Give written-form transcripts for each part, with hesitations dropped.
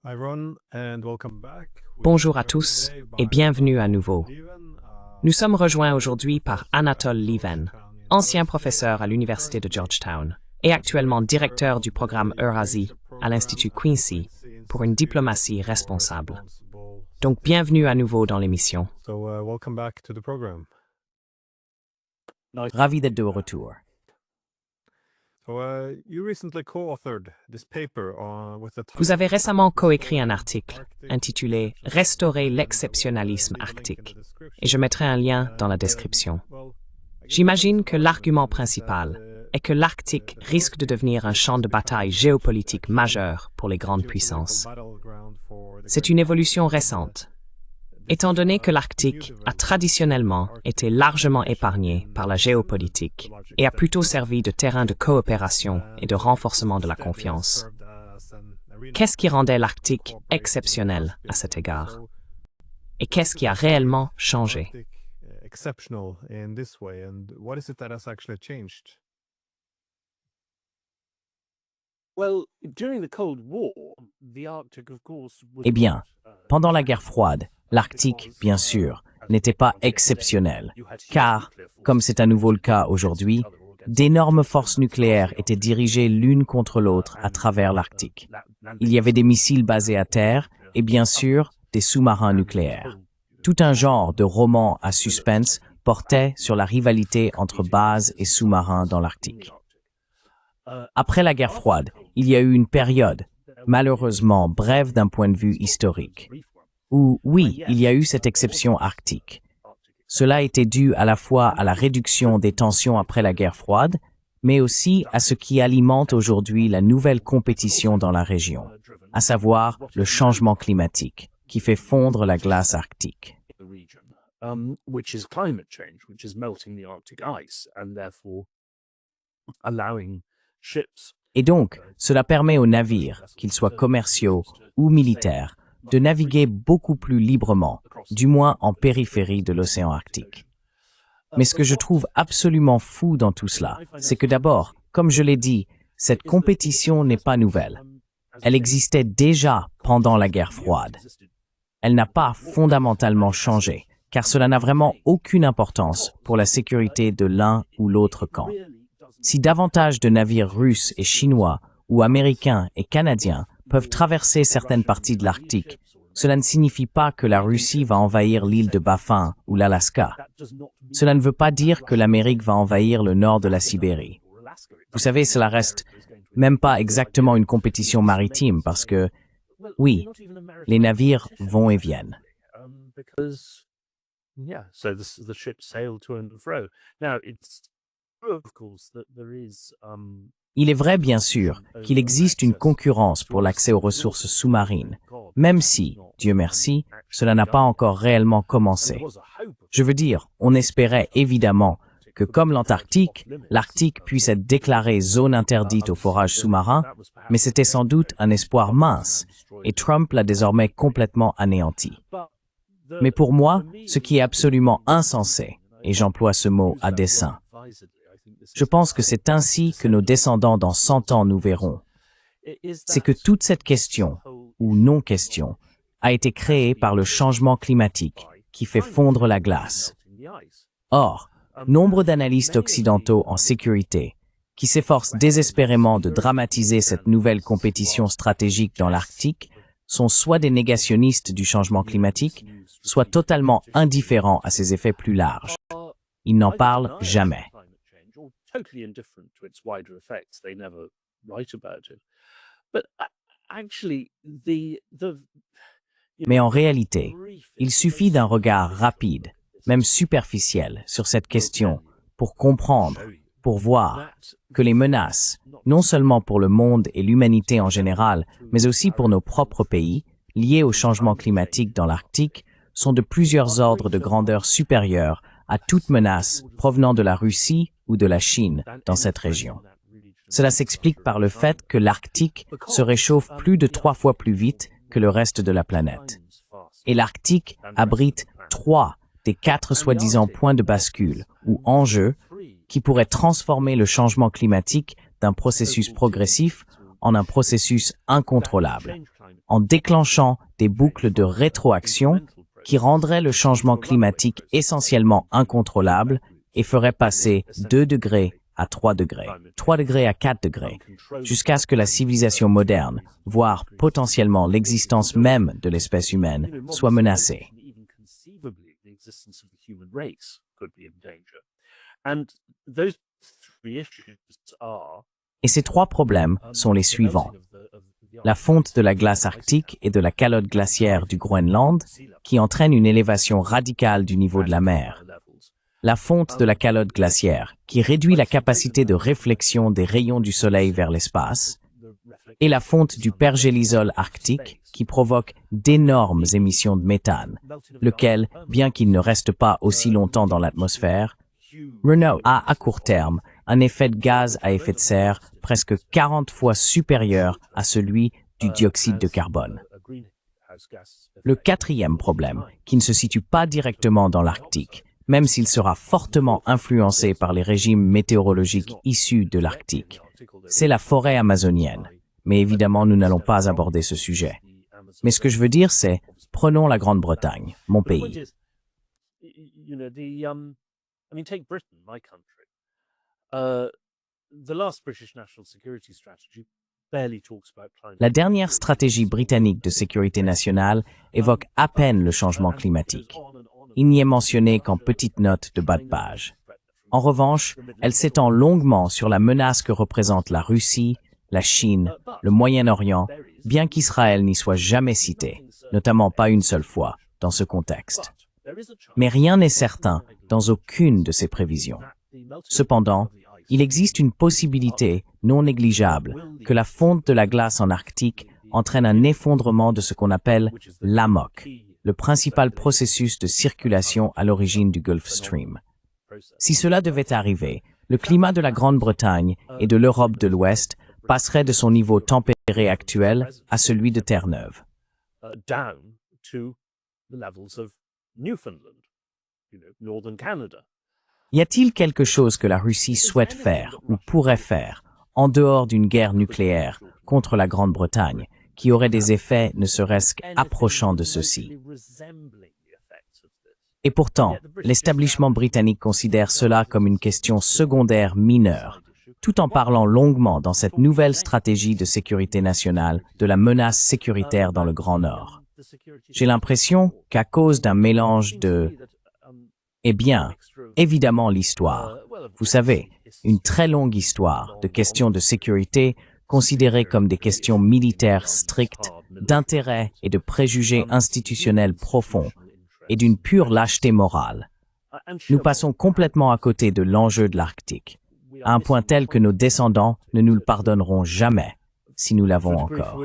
Hi everyone, and welcome back. Bonjour à tous et bienvenue à nouveau. Nous sommes rejoints aujourd'hui par Anatole Lieven, ancien professeur à l'Université de Georgetown et actuellement directeur du programme Eurasie à l'Institut Quincy pour une diplomatie responsable. Donc bienvenue à nouveau dans l'émission. Welcome back to the program. Ravi d'être de retour. You recently co-authored this paper with the title. Vous avez récemment coécrit un article intitulé « Restaurer l'exceptionnalisme arctique » et je mettrai un lien dans la description. J'imagine que l'argument principal est que l'Arctique risque de devenir un champ de bataille géopolitique majeur pour les grandes puissances. C'est une évolution récente, étant donné que l'Arctique a traditionnellement été largement épargné par la géopolitique et a plutôt servi de terrain de coopération et de renforcement de la confiance. Qu'est-ce qui rendait l'Arctique exceptionnel à cet égard? Et qu'est-ce qui a réellement changé? Exceptional in this way, and what is it that has actually changed? Eh bien, pendant la guerre froide, l'Arctique, bien sûr, n'était pas exceptionnel, car, comme c'est à nouveau le cas aujourd'hui, d'énormes forces nucléaires étaient dirigées l'une contre l'autre à travers l'Arctique. Il y avait des missiles basés à terre et bien sûr des sous-marins nucléaires. Tout un genre de roman à suspense portait sur la rivalité entre bases et sous-marins dans l'Arctique. Après la guerre froide, il y a eu une période, malheureusement brève d'un point de vue historique, où, oui, il y a eu cette exception arctique. Cela était dû à la fois à la réduction des tensions après la guerre froide, mais aussi à ce qui alimente aujourd'hui la nouvelle compétition dans la région, à savoir le changement climatique, qui fait fondre la glace arctique. Which is climate change, which is melting the Arctic ice and therefore allowing ships. Et donc, cela permet aux navires, qu'ils soient commerciaux ou militaires, de naviguer beaucoup plus librement, du moins en périphérie de l'océan Arctique. Mais ce que je trouve absolument fou dans tout cela, c'est que d'abord, comme je l'ai dit, cette compétition n'est pas nouvelle. Elle existait déjà pendant la guerre froide. Elle n'a pas fondamentalement changé, car cela n'a vraiment aucune importance pour la sécurité de l'un ou l'autre camp. Si davantage de navires russes et chinois ou américains et canadiens peuvent traverser certaines parties de l'Arctique, cela ne signifie pas que la Russie va envahir l'île de Baffin ou l'Alaska. Cela ne veut pas dire que l'Amérique va envahir le nord de la Sibérie. Vous savez, cela reste même pas exactement une compétition maritime parce que, oui, les navires vont et viennent. Yeah, so the ships sail to and fro. Now, it's true, of course, that there is Il est vrai, bien sûr, qu'il existe une concurrence pour l'accès aux ressources sous-marines, même si, Dieu merci, cela n'a pas encore réellement commencé. Je veux dire, on espérait évidemment que, comme l'Antarctique, l'Arctique puisse être déclarée zone interdite aux forages sous-marins, mais c'était sans doute un espoir mince, et Trump l'a désormais complètement anéanti. Mais pour moi, ce qui est absolument insensé, et j'emploie ce mot à dessein, je pense que c'est ainsi que nos descendants dans 100 ans nous verront. C'est que toute cette question, ou non-question, a été créée par le changement climatique qui fait fondre la glace. Or, nombre d'analystes occidentaux en sécurité, qui s'efforcent désespérément de dramatiser cette nouvelle compétition stratégique dans l'Arctique, sont soit des négationnistes du changement climatique, soit totalement indifférents à ses effets plus larges. Ils n'en parlent jamais. Totally indifferent to its wider effects. They never write about it. But actually, Mais en réalité, il suffit d'un regard rapide, même superficiel, sur cette question pour comprendre, pour voir que les menaces, non seulement pour le monde et l'humanité en général, mais aussi pour nos propres pays, liées au changement climatique dans l'Arctique, sont de plusieurs ordres de grandeur supérieurs à toute menace provenant de la Russie ou de la Chine dans cette région. Cela s'explique par le fait que l'Arctique se réchauffe plus de 3 fois plus vite que le reste de la planète. Et l'Arctique abrite 3 des 4 soi-disant points de bascule ou enjeux qui pourraient transformer le changement climatique d'un processus progressif en un processus incontrôlable, en déclenchant des boucles de rétroaction qui rendraient le changement climatique essentiellement incontrôlable et feraient passer 2 degrés à 3 degrés, 3 degrés à 4 degrés, jusqu'à ce que la civilisation moderne, voire potentiellement l'existence même de l'espèce humaine, soit menacée. Et ces 3 problèmes sont les suivants. La fonte de la glace arctique et de la calotte glaciaire du Groenland, qui entraîne une élévation radicale du niveau de la mer. La fonte de la calotte glaciaire, qui réduit la capacité de réflexion des rayons du soleil vers l'espace. Et la fonte du pergélisol arctique, qui provoque d'énormes émissions de méthane, lequel, bien qu'il ne reste pas aussi longtemps dans l'atmosphère, a à court terme un effet de gaz à effet de serre presque 40 fois supérieur à celui du dioxyde de carbone. Le 4e problème, qui ne se situe pas directement dans l'Arctique, même s'il sera fortement influencé par les régimes météorologiques issus de l'Arctique, c'est la forêt amazonienne. Mais évidemment, nous n'allons pas aborder ce sujet. Mais ce que je veux dire, c'est, prenons la Grande-Bretagne, mon pays. Take Britain, my country. The last British National Security Strategy barely talks about climate. La dernière stratégie britannique de sécurité nationale évoque à peine le changement climatique. Il n'y est mentionné qu'en petites notes de bas de page. En revanche, elle s'étend longuement sur la menace que représentent la Russie, la Chine, le Moyen-Orient, bien qu'Israël n'y soit jamais cité, notamment pas une seule fois, dans ce contexte. Mais rien n'est certain dans aucune de ces prévisions. Cependant, il existe une possibilité non négligeable que la fonte de la glace en Arctique entraîne un effondrement de ce qu'on appelle l'AMOC, le principal processus de circulation à l'origine du Gulf Stream. Si cela devait arriver, le climat de la Grande-Bretagne et de l'Europe de l'Ouest passerait de son niveau tempéré actuel à celui de Terre-Neuve. Newfoundland, northern Canada. Y a-t-il quelque chose que la Russie souhaite faire ou pourrait faire, en dehors d'une guerre nucléaire contre la Grande-Bretagne, qui aurait des effets ne serait-ce qu'approchants de ceux-ci? Et pourtant, l'établissement britannique considère cela comme une question secondaire mineure, tout en parlant longuement dans cette nouvelle stratégie de sécurité nationale de la menace sécuritaire dans le Grand Nord. J'ai l'impression qu'à cause d'un mélange de... Eh bien, évidemment l'histoire. Vous savez, une très longue histoire de questions de sécurité considérées comme des questions militaires strictes, d'intérêt et de préjugés institutionnels profonds, et d'une pure lâcheté morale. Nous passons complètement à côté de l'enjeu de l'Arctique, à un point tel que nos descendants ne nous le pardonneront jamais. Si nous l'avons encore.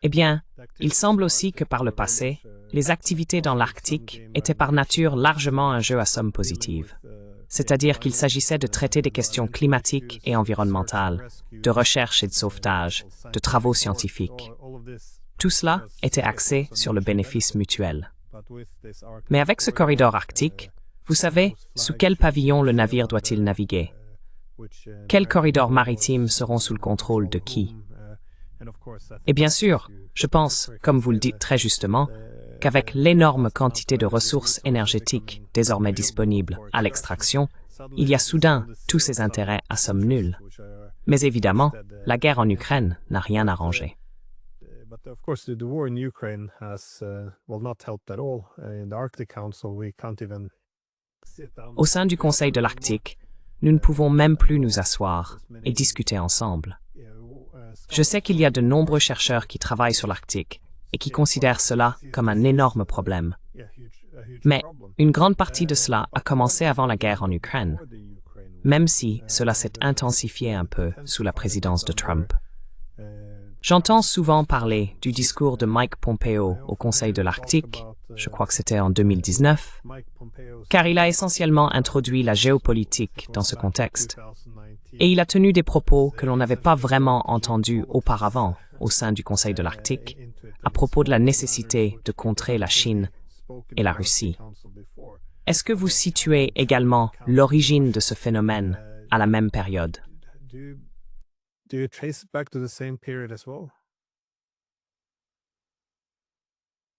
Eh bien, il semble aussi que par le passé, les activités dans l'Arctique étaient par nature largement un jeu à somme positive. C'est-à-dire qu'il s'agissait de traiter des questions climatiques et environnementales, de recherche et de sauvetage, de travaux scientifiques. Tout cela était axé sur le bénéfice mutuel. Mais avec ce corridor arctique, vous savez, sous quel pavillon le navire doit-il naviguer? Quels corridors maritimes seront sous le contrôle de qui? Et bien sûr, je pense, comme vous le dites très justement, qu'avec l'énorme quantité de ressources énergétiques désormais disponibles à l'extraction, il y a soudain tous ces intérêts à somme nulle. Mais évidemment, la guerre en Ukraine n'a rien arrangé. Of course, the war in Ukraine has not helped at all. In the Arctic Council, we can't even sit down. Au sein du Conseil de l'Arctique, nous ne pouvons même plus nous asseoir et discuter ensemble. Je sais qu'il y a de nombreux chercheurs qui travaillent sur l'Arctique et qui considèrent cela comme un énorme problème. Mais une grande partie de cela a commencé avant la guerre en Ukraine, même si cela s'est intensifié un peu sous la présidence de Trump. J'entends souvent parler du discours de Mike Pompeo au Conseil de l'Arctique, je crois que c'était en 2019, car il a essentiellement introduit la géopolitique dans ce contexte. Et il a tenu des propos que l'on n'avait pas vraiment entendus auparavant au sein du Conseil de l'Arctique, à propos de la nécessité de contrer la Chine et la Russie. Est-ce que vous situez également l'origine de ce phénomène à la même période? Do you trace it back to the same period as well?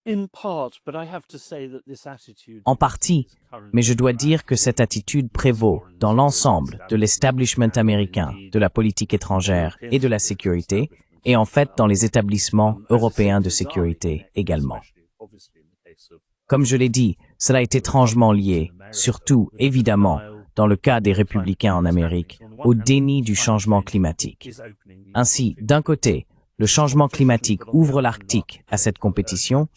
In part, but I have to say that this attitude En partie, mais je dois dire que cette attitude prévaut dans l'ensemble de l'establishment américain, de la politique étrangère et de la sécurité, et en fait dans les établissements européens de sécurité également. Comme je l'ai dit, cela est étrangement lié, surtout, évidemment, dans le cas des républicains en Amérique, au déni du changement climatique. Ainsi, d'un côté, le changement climatique ouvre l'Arctique à cette compétition,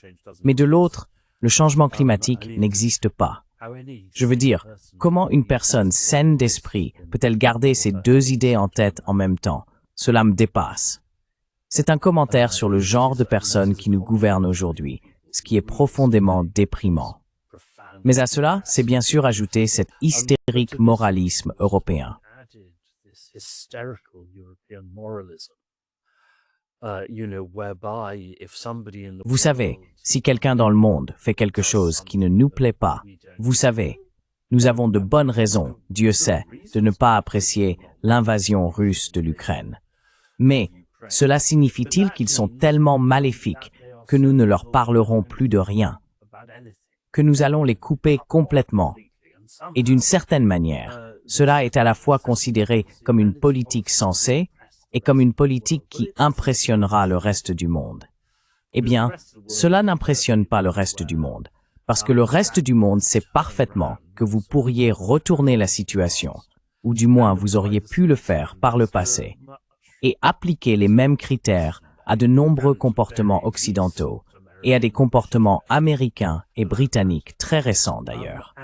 mais de l'autre, le changement climatique n'existe pas. Je veux dire, comment une personne saine d'esprit peut-elle garder ces deux idées en tête en même temps? Cela me dépasse. C'est un commentaire sur le genre de personnes qui nous gouvernent aujourd'hui, ce qui est profondément déprimant. Mais à cela, c'est bien sûr ajouter cet hystérique moralisme européen. Vous savez, si quelqu'un dans le monde fait quelque chose qui ne nous plaît pas, vous savez, nous avons de bonnes raisons, Dieu sait, de ne pas apprécier l'invasion russe de l'Ukraine. Mais cela signifie-t-il qu'ils sont tellement maléfiques que nous ne leur parlerons plus de rien, que nous allons les couper complètement? Et d'une certaine manière, cela est à la fois considéré comme une politique sensée et comme une politique qui impressionnera le reste du monde. Eh bien, cela n'impressionne pas le reste du monde, parce que le reste du monde sait parfaitement que vous pourriez retourner la situation, ou du moins vous auriez pu le faire par le passé, et appliquer les mêmes critères à de nombreux comportements occidentaux, et à des comportements américains et britanniques très récents d'ailleurs.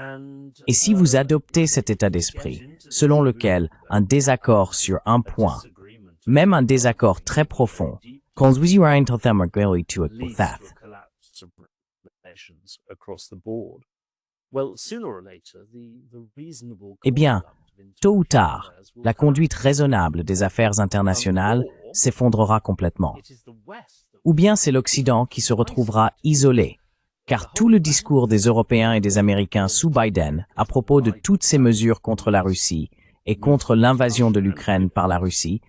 Et si vous adoptez cet état d'esprit, selon lequel un désaccord sur un point, même un désaccord très profond, eh bien, tôt ou tard, la conduite raisonnable des affaires internationales s'effondrera complètement. Ou bien c'est l'Occident qui se retrouvera isolé, car tout le discours des Européens et des Américains sous Biden à propos de toutes ces mesures contre la Russie et contre l'invasion de l'Ukraine par la Russie,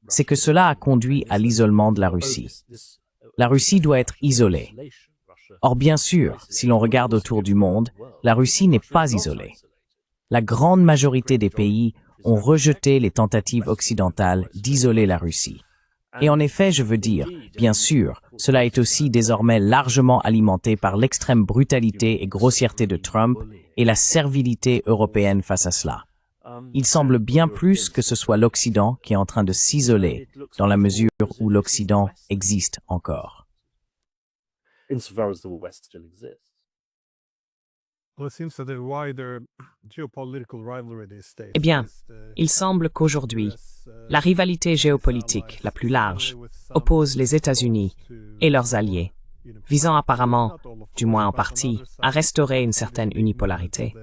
c'est que cela a conduit à l'isolement de la Russie. La Russie doit être isolée. Or bien sûr, si l'on regarde autour du monde, la Russie n'est pas isolée. La grande majorité des pays ont rejeté les tentatives occidentales d'isoler la Russie. Et en effet, je veux dire, bien sûr, cela est aussi désormais largement alimenté par l'extrême brutalité et grossièreté de Trump et la servilité européenne face à cela. Il semble bien plus que ce soit l'Occident qui est en train de s'isoler, dans la mesure où l'Occident existe encore. Eh bien, il semble qu'aujourd'hui, la rivalité géopolitique la plus large oppose les États-Unis et leurs alliés, visant apparemment, du moins en partie, à restaurer une certaine unipolarité.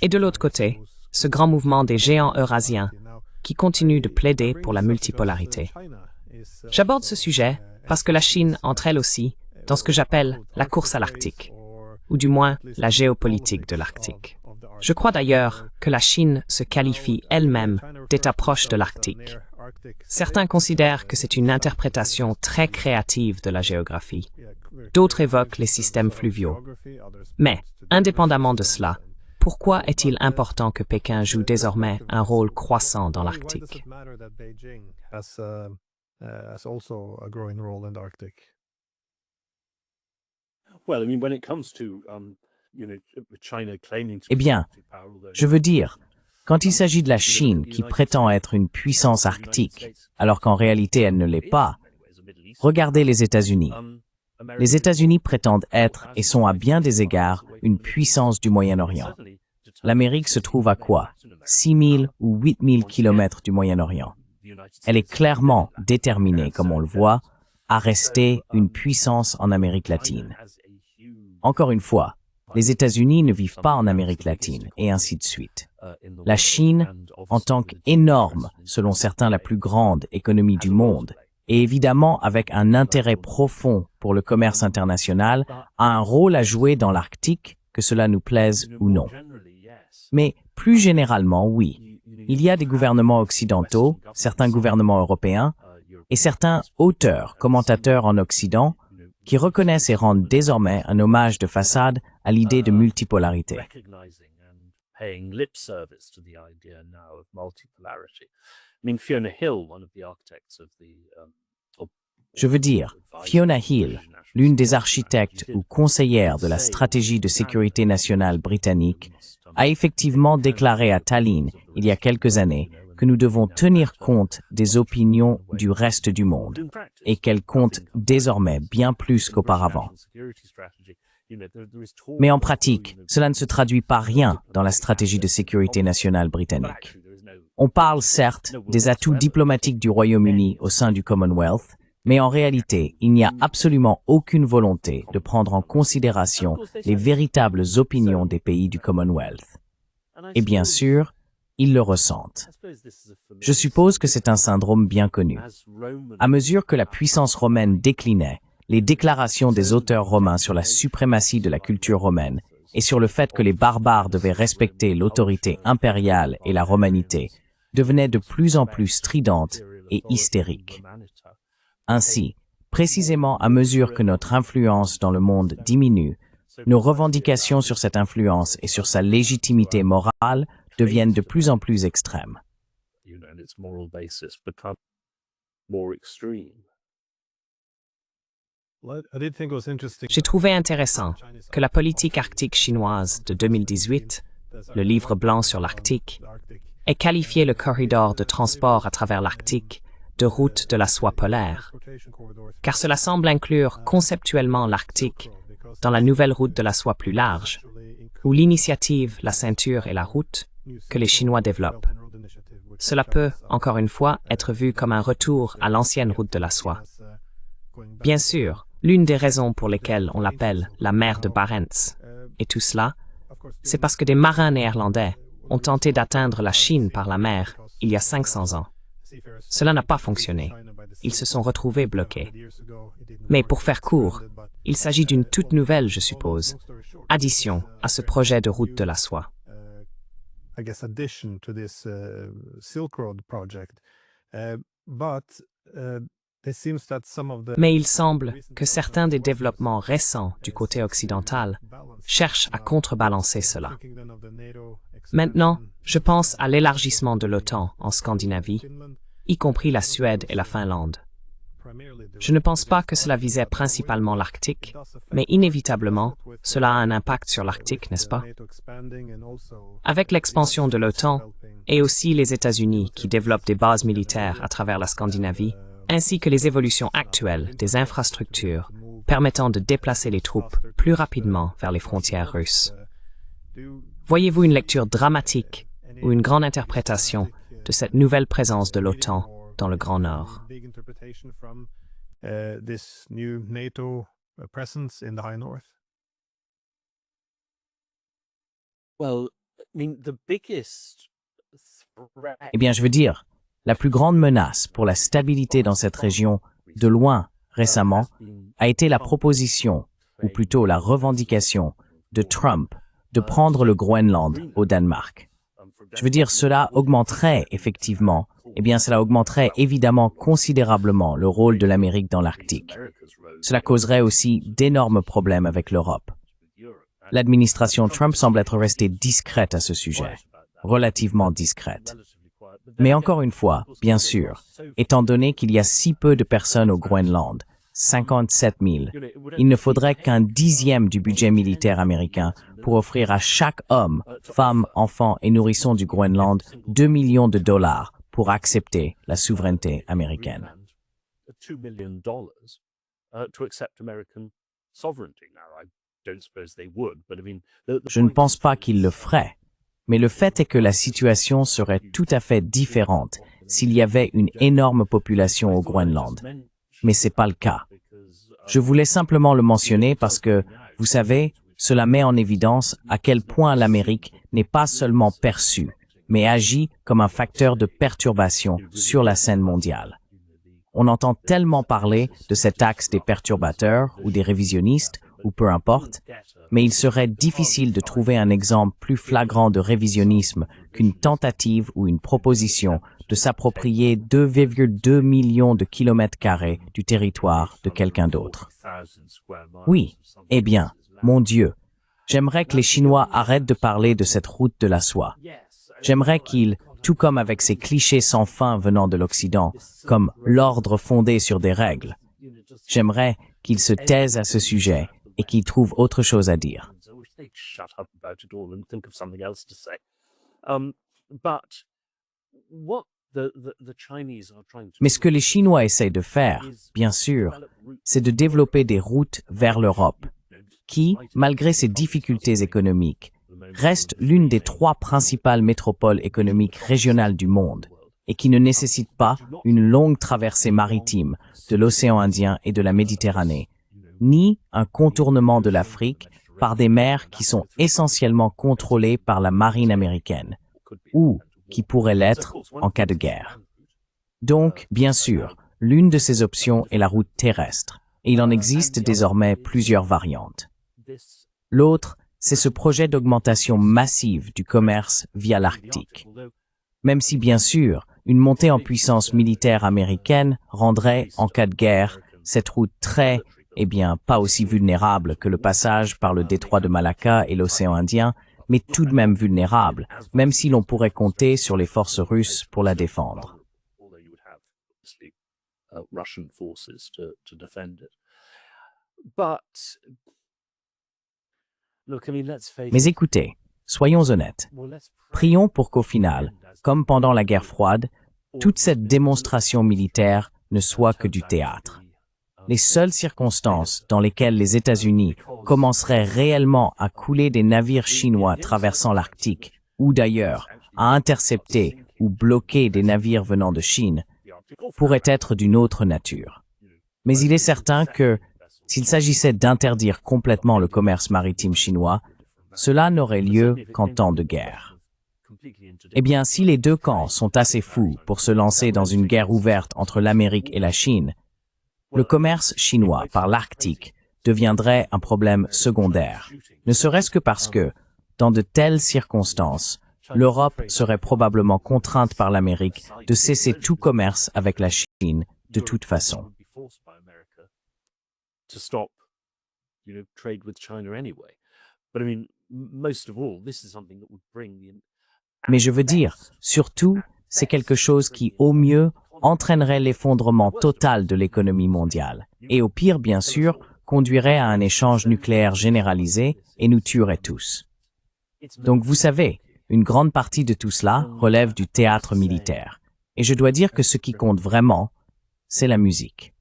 Et de l'autre côté, ce grand mouvement des géants eurasiens qui continue de plaider pour la multipolarité. J'aborde ce sujet parce que la Chine entre elle aussi dans ce que j'appelle la course à l'Arctique, ou du moins la géopolitique de l'Arctique. Je crois d'ailleurs que la Chine se qualifie elle-même d'État proche de l'Arctique. Certains considèrent que c'est une interprétation très créative de la géographie. D'autres évoquent les systèmes fluviaux. Mais, indépendamment de cela, pourquoi est-il important que Pékin joue désormais un rôle croissant dans l'Arctique? Eh bien, je veux dire, quand il s'agit de la Chine qui prétend être une puissance arctique, alors qu'en réalité elle ne l'est pas, regardez les États-Unis. Les États-Unis prétendent être et sont à bien des égards une puissance du Moyen-Orient. L'Amérique se trouve à quoi? 6 000 ou 8 000 kilomètres du Moyen-Orient. Elle est clairement déterminée, comme on le voit, à rester une puissance en Amérique latine. Encore une fois, les États-Unis ne vivent pas en Amérique latine, et ainsi de suite. La Chine, en tant qu'énorme, selon certains la plus grande économie du monde, et évidemment avec un intérêt profond pour le commerce international, a un rôle à jouer dans l'Arctique, que cela nous plaise ou non. Mais plus généralement, oui. Il y a des gouvernements occidentaux, certains gouvernements européens, et certains auteurs, commentateurs en Occident, qui reconnaissent et rendent désormais un hommage de façade à l'idée de multipolarité. Je veux dire, Fiona Hill, l'une des architectes ou conseillères de la stratégie de sécurité nationale britannique, a effectivement déclaré à Tallinn, il y a quelques années, que nous devons tenir compte des opinions du reste du monde, et qu'elles comptent désormais bien plus qu'auparavant. Mais en pratique, cela ne se traduit par rien dans la stratégie de sécurité nationale britannique. On parle certes des atouts diplomatiques du Royaume-Uni au sein du Commonwealth, mais en réalité, il n'y a absolument aucune volonté de prendre en considération les véritables opinions des pays du Commonwealth. Et bien sûr, ils le ressentent. Je suppose que c'est un syndrome bien connu. À mesure que la puissance romaine déclinait, les déclarations des auteurs romains sur la suprématie de la culture romaine et sur le fait que les barbares devaient respecter l'autorité impériale et la romanité devenaient de plus en plus stridentes et hystériques. Ainsi, précisément à mesure que notre influence dans le monde diminue, nos revendications sur cette influence et sur sa légitimité morale deviennent de plus en plus extrêmes. J'ai trouvé intéressant que la politique arctique chinoise de 2018, le livre blanc sur l'Arctique, ait qualifié le corridor de transport à travers l'Arctique de route de la soie polaire, car cela semble inclure conceptuellement l'Arctique dans la nouvelle route de la soie plus large, où l'initiative, la ceinture et la route que les Chinois développent. Cela peut, encore une fois, être vu comme un retour à l'ancienne route de la soie. Bien sûr, l'une des raisons pour lesquelles on l'appelle la mer de Barents, et tout cela, c'est parce que des marins néerlandais ont tenté d'atteindre la Chine par la mer il y a 500 ans. Cela n'a pas fonctionné. Ils se sont retrouvés bloqués. Mais pour faire court, il s'agit d'une toute nouvelle, je suppose, addition à ce projet de route de la soie. Mais il semble que certains des développements récents du côté occidental cherchent à contrebalancer cela. Maintenant, je pense à l'élargissement de l'OTAN en Scandinavie, y compris la Suède et la Finlande. Je ne pense pas que cela visait principalement l'Arctique, mais inévitablement, cela a un impact sur l'Arctique, n'est-ce pas? Avec l'expansion de l'OTAN, et aussi les États-Unis qui développent des bases militaires à travers la Scandinavie, ainsi que les évolutions actuelles des infrastructures permettant de déplacer les troupes plus rapidement vers les frontières russes. Voyez-vous une lecture dramatique ou une grande interprétation de cette nouvelle présence de l'OTAN dans le Grand Nord? Eh bien, je veux dire, la plus grande menace pour la stabilité dans cette région, de loin, récemment, a été la proposition, ou plutôt la revendication, de Trump de prendre le Groenland au Danemark. Je veux dire, cela augmenterait effectivement, eh bien cela augmenterait évidemment considérablement le rôle de l'Amérique dans l'Arctique. Cela causerait aussi d'énormes problèmes avec l'Europe. L'administration Trump semble être restée discrète à ce sujet, relativement discrète. Mais encore une fois, bien sûr, étant donné qu'il y a si peu de personnes au Groenland, 57 000, il ne faudrait qu'un dixième du budget militaire américain pour offrir à chaque homme, femme, enfant et nourrisson du Groenland 2 millions de dollars pour accepter la souveraineté américaine. Je ne pense pas qu'ils le feraient, mais le fait est que la situation serait tout à fait différente s'il y avait une énorme population au Groenland. Mais c'est pas le cas. Je voulais simplement le mentionner parce que, vous savez, cela met en évidence à quel point l'Amérique n'est pas seulement perçue, mais agit comme un facteur de perturbation sur la scène mondiale. On entend tellement parler de cet axe des perturbateurs ou des révisionnistes, ou peu importe, mais il serait difficile de trouver un exemple plus flagrant de révisionnisme qu'une tentative ou une proposition de s'approprier 2,2 millions de kilomètres carrés du territoire de quelqu'un d'autre. Oui, eh bien, mon Dieu, j'aimerais que les Chinois arrêtent de parler de cette route de la soie. J'aimerais qu'ils, tout comme avec ces clichés sans fin venant de l'Occident, comme l'ordre fondé sur des règles, j'aimerais qu'ils se taisent à ce sujet et qu'ils trouvent autre chose à dire. Mais ce que les Chinois essayent de faire, bien sûr, c'est de développer des routes vers l'Europe, qui, malgré ses difficultés économiques, reste l'une des 3 principales métropoles économiques régionales du monde et qui ne nécessite pas une longue traversée maritime de l'océan Indien et de la Méditerranée, ni un contournement de l'Afrique par des mers qui sont essentiellement contrôlées par la marine américaine, ou qui pourraient l'être en cas de guerre. Donc, bien sûr, l'une de ces options est la route terrestre, et il en existe désormais plusieurs variantes. L'autre, c'est ce projet d'augmentation massive du commerce via l'Arctique. Même si, bien sûr, une montée en puissance militaire américaine rendrait, en cas de guerre, cette route pas aussi vulnérable que le passage par le détroit de Malacca et l'océan Indien, mais tout de même vulnérable, même si l'on pourrait compter sur les forces russes pour la défendre. Mais écoutez, soyons honnêtes. Prions pour qu'au final, comme pendant la guerre froide, toute cette démonstration militaire ne soit que du théâtre. Les seules circonstances dans lesquelles les États-Unis commenceraient réellement à couler des navires chinois traversant l'Arctique, ou d'ailleurs à intercepter ou bloquer des navires venant de Chine, pourraient être d'une autre nature. Mais il est certain que, s'il s'agissait d'interdire complètement le commerce maritime chinois, cela n'aurait lieu qu'en temps de guerre. Eh bien, si les deux camps sont assez fous pour se lancer dans une guerre ouverte entre l'Amérique et la Chine, le commerce chinois par l'Arctique deviendrait un problème secondaire, ne serait-ce que parce que, dans de telles circonstances, l'Europe serait probablement contrainte par l'Amérique de cesser tout commerce avec la Chine de toute façon. Mais je veux dire, surtout, c'est quelque chose qui, au mieux, entraînerait l'effondrement total de l'économie mondiale, et au pire, bien sûr, conduirait à un échange nucléaire généralisé et nous tuerait tous. Donc vous savez, une grande partie de tout cela relève du théâtre militaire. Et je dois dire que ce qui compte vraiment, c'est la musique.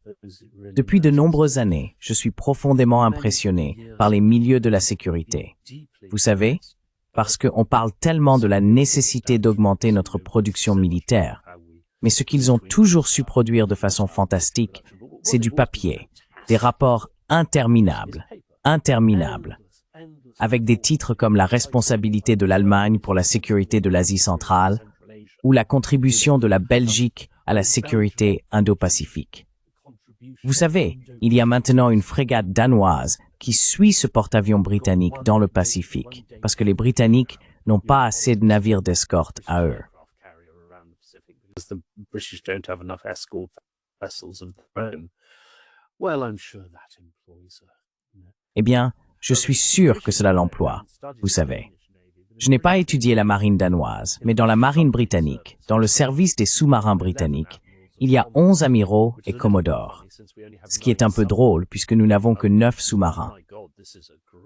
Depuis de nombreuses années, je suis profondément impressionné par les milieux de la sécurité. Vous savez, parce qu'on parle tellement de la nécessité d'augmenter notre production militaire. Mais ce qu'ils ont toujours su produire de façon fantastique, c'est du papier, des rapports interminables, avec des titres comme la responsabilité de l'Allemagne pour la sécurité de l'Asie centrale ou la contribution de la Belgique à la sécurité indo-pacifique. Vous savez, il y a maintenant une frégate danoise qui suit ce porte-avions britannique dans le Pacifique, parce que les Britanniques n'ont pas assez de navires d'escorte à eux. Eh bien, je suis sûr que cela l'emploie, vous savez. Je n'ai pas étudié la marine danoise, mais dans la marine britannique, dans le service des sous-marins britanniques, il y a 11 amiraux et commodores, ce qui est un peu drôle puisque nous n'avons que 9 sous-marins.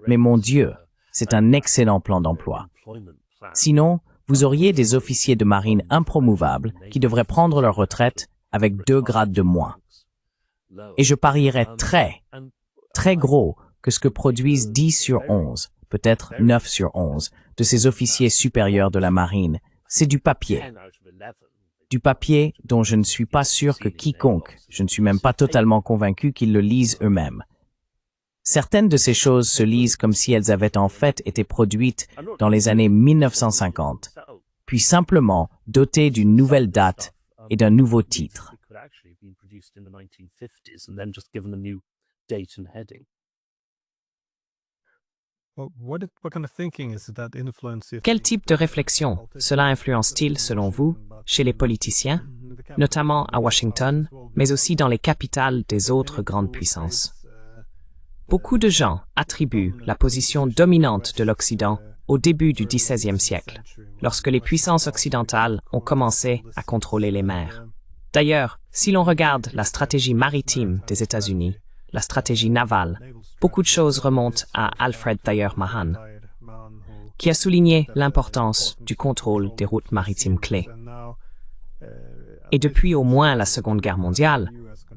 Mais mon Dieu, c'est un excellent plan d'emploi. Sinon, vous auriez des officiers de marine impromouvables qui devraient prendre leur retraite avec 2 grades de moins. Et je parierais très gros que ce que produisent 10 sur 11, peut-être 9 sur 11, de ces officiers supérieurs de la marine, c'est du papier. Du papier dont je ne suis pas sûr que quiconque, je ne suis même pas totalement convaincu qu'ils le lisent eux-mêmes. Certaines de ces choses se lisent comme si elles avaient en fait été produites dans les années 1950, puis simplement dotées d'une nouvelle date et d'un nouveau titre. introduced in the 1950s and then just given a new date and heading. Quel type de réflexion cela influence-t-il, selon vous, chez les politiciens, notamment à Washington, mais aussi dans les capitales des autres grandes puissances? Beaucoup de gens attribuent la position dominante de l'Occident au début du XVIe siècle, lorsque les puissances occidentales ont commencé à contrôler les mers. D'ailleurs, si l'on regarde la stratégie maritime des États-Unis, la stratégie navale, beaucoup de choses remontent à Alfred Thayer Mahan, qui a souligné l'importance du contrôle des routes maritimes clés. Et depuis au moins la Seconde Guerre mondiale,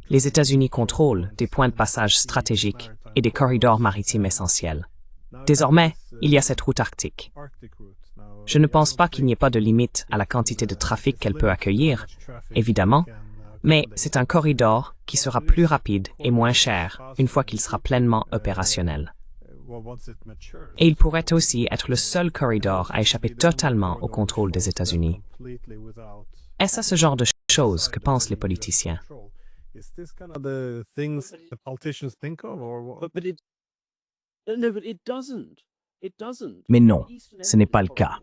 les États-Unis contrôlent des points de passage stratégiques et des corridors maritimes essentiels. Désormais, il y a cette route arctique. Je ne pense pas qu'il n'y ait pas de limite à la quantité de trafic qu'elle peut accueillir, évidemment, mais c'est un corridor qui sera plus rapide et moins cher une fois qu'il sera pleinement opérationnel. Et il pourrait aussi être le seul corridor à échapper totalement au contrôle des États-Unis. Est-ce à ce genre de choses que pensent les politiciens? Mais non, ce n'est pas le cas.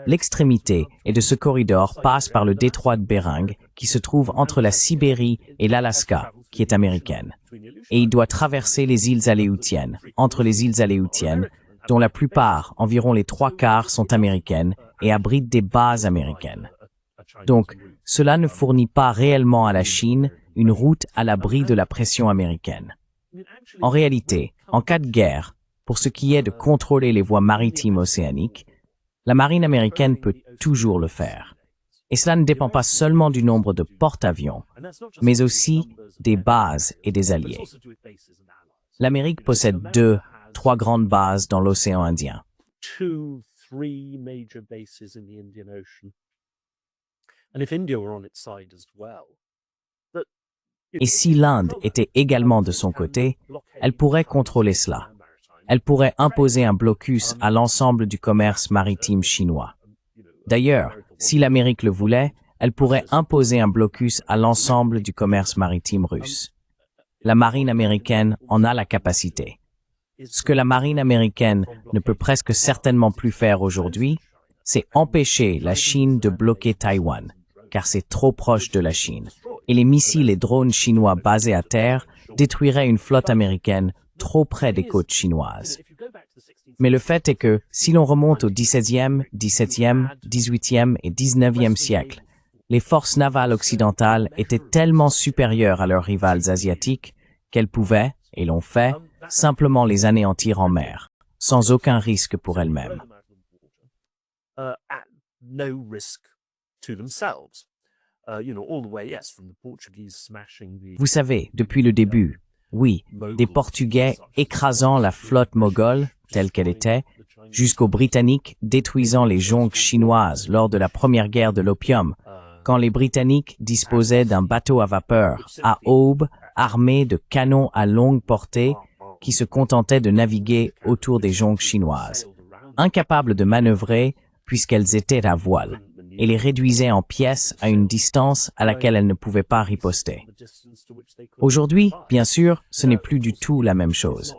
L'extrémité et de ce corridor passe par le détroit de Bering, qui se trouve entre la Sibérie et l'Alaska, qui est américaine. Et il doit traverser les îles Aléoutiennes, entre les îles Aléoutiennes, dont la plupart, environ les 3/4, sont américaines et abritent des bases américaines. Donc, cela ne fournit pas réellement à la Chine une route à l'abri de la pression américaine. En réalité, en cas de guerre, pour ce qui est de contrôler les voies maritimes océaniques, la marine américaine peut toujours le faire. Et cela ne dépend pas seulement du nombre de porte-avions, mais aussi des bases et des alliés. L'Amérique possède 2-3 grandes bases dans l'océan Indien. Et si l'Inde était également de son côté, elle pourrait contrôler cela. Elle pourrait imposer un blocus à l'ensemble du commerce maritime chinois. D'ailleurs, si l'Amérique le voulait, elle pourrait imposer un blocus à l'ensemble du commerce maritime russe. La marine américaine en a la capacité. Ce que la marine américaine ne peut presque certainement plus faire aujourd'hui, c'est empêcher la Chine de bloquer Taïwan, car c'est trop proche de la Chine. Et les missiles et drones chinois basés à terre détruiraient une flotte américaine trop près des côtes chinoises. Mais le fait est que, si l'on remonte au XVIe, XVIIe, XVIIIe et XIXe siècle, les forces navales occidentales étaient tellement supérieures à leurs rivales asiatiques qu'elles pouvaient, et l'ont fait, simplement les anéantir en mer, sans aucun risque pour elles-mêmes. Vous savez, depuis le début, oui, des Portugais écrasant la flotte moghole, telle qu'elle était, jusqu'aux Britanniques détruisant les jonques chinoises lors de la première guerre de l'opium, quand les Britanniques disposaient d'un bateau à vapeur, à aube, armé de canons à longue portée, qui se contentait de naviguer autour des jonques chinoises, incapables de manœuvrer puisqu'elles étaient à voile, et les réduisait en pièces à une distance à laquelle elles ne pouvaient pas riposter. Aujourd'hui, bien sûr, ce n'est plus du tout la même chose.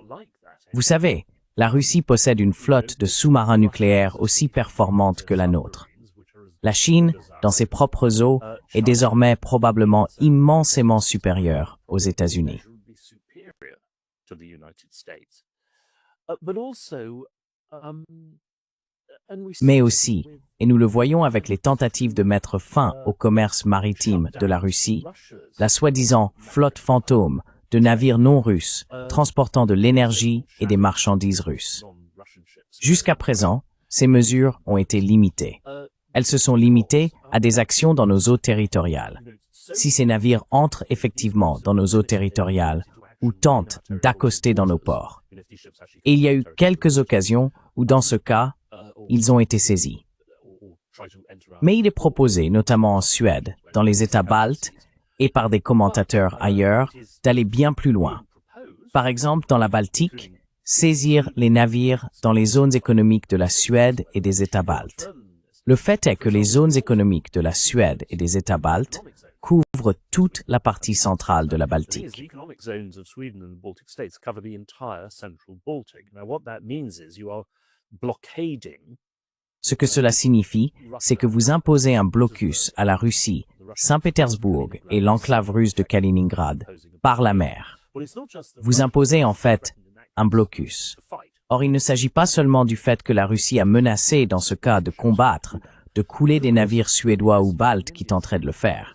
Vous savez, la Russie possède une flotte de sous-marins nucléaires aussi performante que la nôtre. La Chine, dans ses propres eaux, est désormais probablement immensément supérieure aux États-Unis. Mais aussi, et nous le voyons avec les tentatives de mettre fin au commerce maritime de la Russie, la soi-disant flotte fantôme de navires non russes transportant de l'énergie et des marchandises russes. Jusqu'à présent, ces mesures ont été limitées. Elles se sont limitées à des actions dans nos eaux territoriales. Si ces navires entrent effectivement dans nos eaux territoriales ou tentent d'accoster dans nos ports. Et il y a eu quelques occasions où, dans ce cas, ils ont été saisis. Mais il est proposé, notamment en Suède, dans les États baltes et par des commentateurs ailleurs, d'aller bien plus loin. Par exemple, dans la Baltique, saisir les navires dans les zones économiques de la Suède et des États baltes. Le fait est que les zones économiques de la Suède et des États baltes couvre toute la partie centrale de la The Baltique. economic zones of Sweden and the Baltic states cover the entire central Baltic. Now, what that means is you are blockading Ce que cela signifie, c'est que vous imposez un blocus à la Russie, Saint-Pétersbourg et l'enclave russe de Kaliningrad par la mer. Vous imposez en fait un blocus. Or, il ne s'agit pas seulement du fait que la Russie a menacé, dans ce cas, de combattre, de couler des navires suédois ou baltes qui tenteraient de le faire.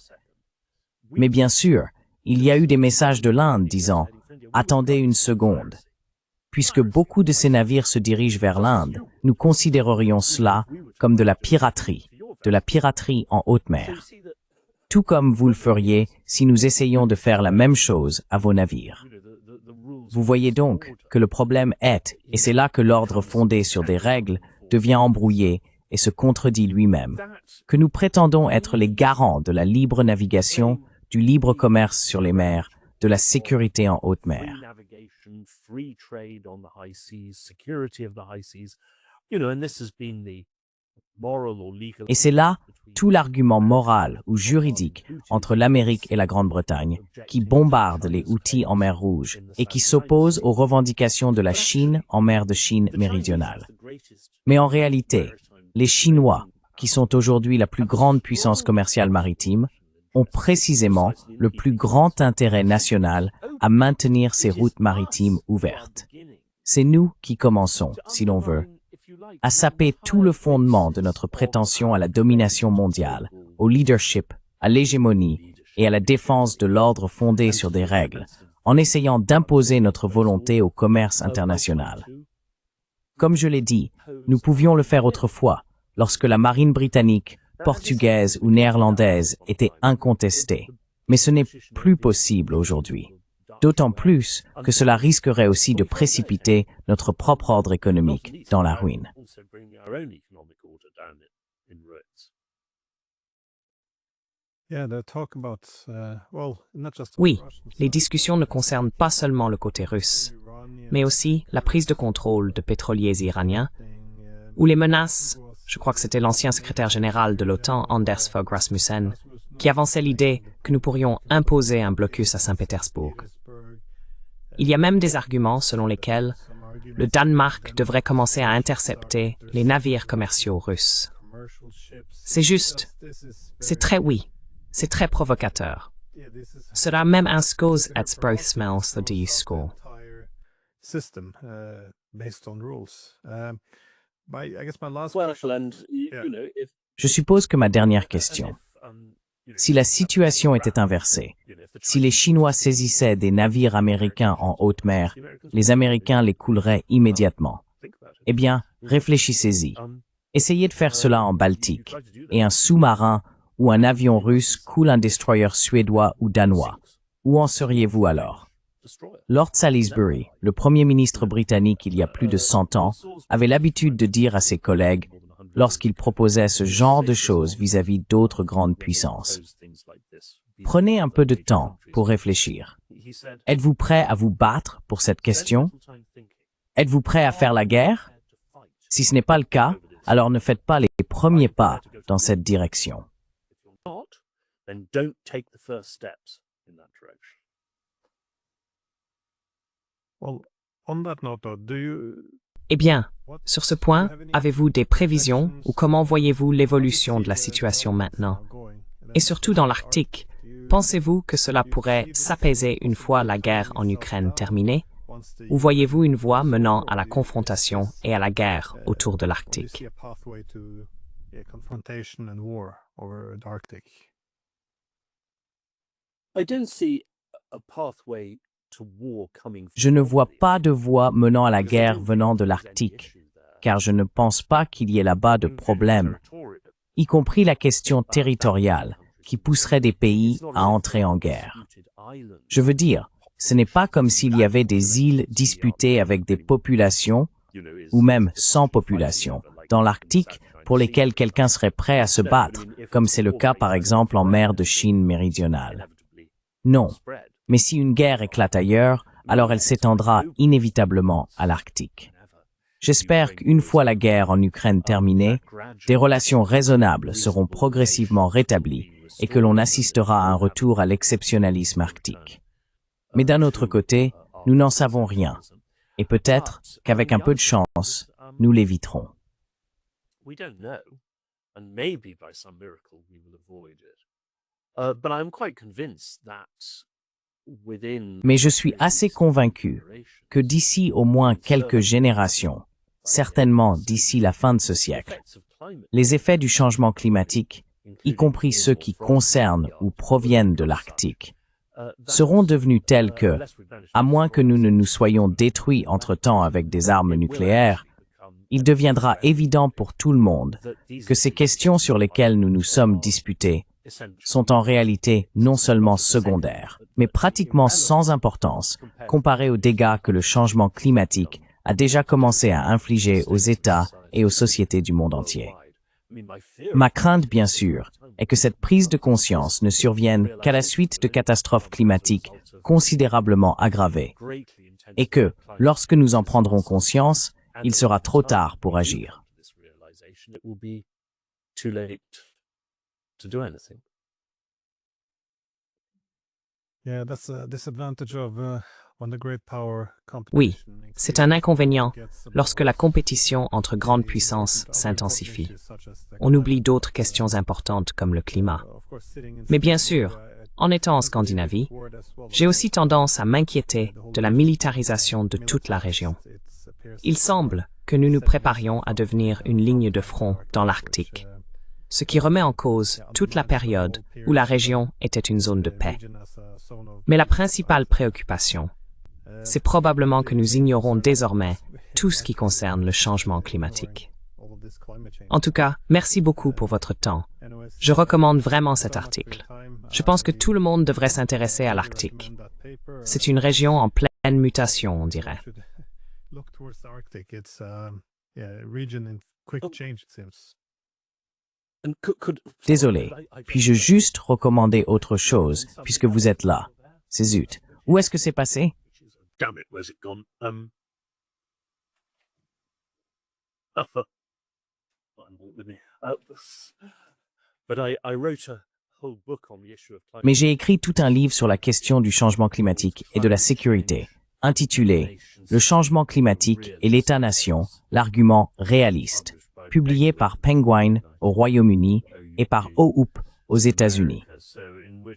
Mais bien sûr, il y a eu des messages de l'Inde disant « Attendez une seconde ». Puisque beaucoup de ces navires se dirigent vers l'Inde, nous considérerions cela comme de la piraterie en haute mer. Tout comme vous le feriez si nous essayions de faire la même chose à vos navires. Vous voyez donc que le problème est, et c'est là que l'ordre fondé sur des règles devient embrouillé et se contredit lui-même, que nous prétendons être les garants de la libre navigation, du libre commerce sur les mers, de la sécurité en haute mer. free trade on the high seas, security of the high seas, and this has been the moral or legal. Et c'est là tout l'argument moral ou juridique entre l'Amérique et la Grande-Bretagne, qui bombarde les Houthis en mer Rouge et qui s'oppose aux revendications de la Chine en mer de Chine méridionale. Mais en réalité, les Chinois, qui sont aujourd'hui la plus grande puissance commerciale maritime, ont précisément le plus grand intérêt national à maintenir ces routes maritimes ouvertes. C'est nous qui commençons, si l'on veut, à saper tout le fondement de notre prétention à la domination mondiale, au leadership, à l'hégémonie et à la défense de l'ordre fondé sur des règles, en essayant d'imposer notre volonté au commerce international. Comme je l'ai dit, nous pouvions le faire autrefois, lorsque la marine britannique, portugaise ou néerlandaise était incontestée, mais ce n'est plus possible aujourd'hui. D'autant plus que cela risquerait aussi de précipiter notre propre ordre économique dans la ruine. Oui, les discussions ne concernent pas seulement le côté russe, mais aussi la prise de contrôle de pétroliers iraniens, ou les menaces. Je crois que c'était l'ancien secrétaire général de l'OTAN, Anders Fogh Rasmussen, qui avançait l'idée que nous pourrions imposer un blocus à Saint-Pétersbourg. Il y a même des arguments selon lesquels le Danemark devrait commencer à intercepter les navires commerciaux russes. C'est juste, c'est très provocateur. Cela même inscause at Sprothsmels the disco. Je suppose que ma dernière question, si la situation était inversée, si les Chinois saisissaient des navires américains en haute mer, les Américains les couleraient immédiatement. Eh bien, réfléchissez-y. Essayez de faire cela en Baltique, et un sous-marin ou un avion russe coule un destroyer suédois ou danois. Où en seriez-vous alors? Lord Salisbury, le Premier ministre britannique il y a plus de 100 ans, avait l'habitude de dire à ses collègues, lorsqu'il proposait ce genre de choses vis-à-vis d'autres grandes puissances, « Prenez un peu de temps pour réfléchir. Êtes-vous prêt à vous battre pour cette question? Êtes-vous prêt à faire la guerre? Si ce n'est pas le cas, alors ne faites pas les premiers pas dans cette direction. » Eh bien, sur ce point, avez-vous des prévisions ou comment voyez-vous l'évolution de la situation maintenant? Et surtout dans l'Arctique, pensez-vous que cela pourrait s'apaiser une fois la guerre en Ukraine terminée? Ou voyez-vous une voie menant à la confrontation et à la guerre autour de l'Arctique? Je ne vois pas de voie menant à la guerre venant de l'Arctique, car je ne pense pas qu'il y ait là-bas de problème, y compris la question territoriale, qui pousserait des pays à entrer en guerre. Je veux dire, ce n'est pas comme s'il y avait des îles disputées avec des populations, ou même sans population, dans l'Arctique pour lesquelles quelqu'un serait prêt à se battre, comme c'est le cas par exemple en mer de Chine méridionale. Non. Mais si une guerre éclate ailleurs, alors elle s'étendra inévitablement à l'Arctique. J'espère qu'une fois la guerre en Ukraine terminée, des relations raisonnables seront progressivement rétablies et que l'on assistera à un retour à l'exceptionnalisme arctique. Mais d'un autre côté, nous n'en savons rien, et peut-être qu'avec un peu de chance, nous l'éviterons. We don't know, and maybe by some miracle we will avoid it. But I'm quite convinced that within. Mais je suis assez convaincu que d'ici au moins quelques générations, certainement d'ici la fin de ce siècle, les effets du changement climatique, y compris ceux qui concernent ou proviennent de l'Arctique, seront devenus tels que, à moins que nous ne nous soyons détruits entre-temps avec des armes nucléaires, il deviendra évident pour tout le monde que ces questions sur lesquelles nous nous sommes disputés sont en réalité non seulement secondaires, mais pratiquement sans importance comparées aux dégâts que le changement climatique a déjà commencé à infliger aux États et aux sociétés du monde entier. Ma crainte, bien sûr, est que cette prise de conscience ne survienne qu'à la suite de catastrophes climatiques considérablement aggravées, et que, lorsque nous en prendrons conscience, il sera trop tard pour agir. Oui, c'est un inconvénient lorsque la compétition entre grandes puissances s'intensifie. On oublie d'autres questions importantes comme le climat. Mais bien sûr, en étant en Scandinavie, j'ai aussi tendance à m'inquiéter de la militarisation de toute la région. Il semble que nous nous préparions à devenir une ligne de front dans l'Arctique, ce qui remet en cause toute la période où la région était une zone de paix. Mais la principale préoccupation, c'est probablement que nous ignorons désormais tout ce qui concerne le changement climatique. En tout cas, merci beaucoup pour votre temps. Je recommande vraiment cet article. Je pense que tout le monde devrait s'intéresser à l'Arctique. C'est une région en pleine mutation, on dirait. Désolé, puis-je juste recommander autre chose, puisque vous êtes là? C'est zut. Où est-ce que c'est passé? Damn it, where's it gone? But I wrote a whole book on the issue of climate. Mais j'ai écrit tout un livre sur la question du changement climatique et de la sécurité, intitulé « Le changement climatique et l'État-nation, l'argument réaliste », publié par Penguin au Royaume-Uni et par OUP aux États-Unis.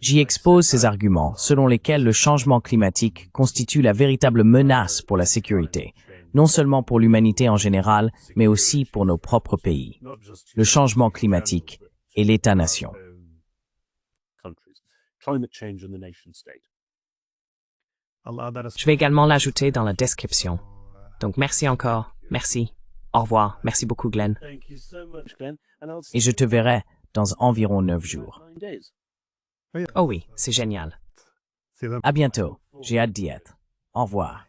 J'y expose ces arguments selon lesquels le changement climatique constitue la véritable menace pour la sécurité, non seulement pour l'humanité en général, mais aussi pour nos propres pays. Le changement climatique et l'État-nation. Je vais également l'ajouter dans la description. Donc merci encore, merci, au revoir, merci beaucoup Glenn. Et je te verrai dans environ 9 jours. Oh oui, c'est génial. À bientôt, j'ai hâte d'y être. Au revoir.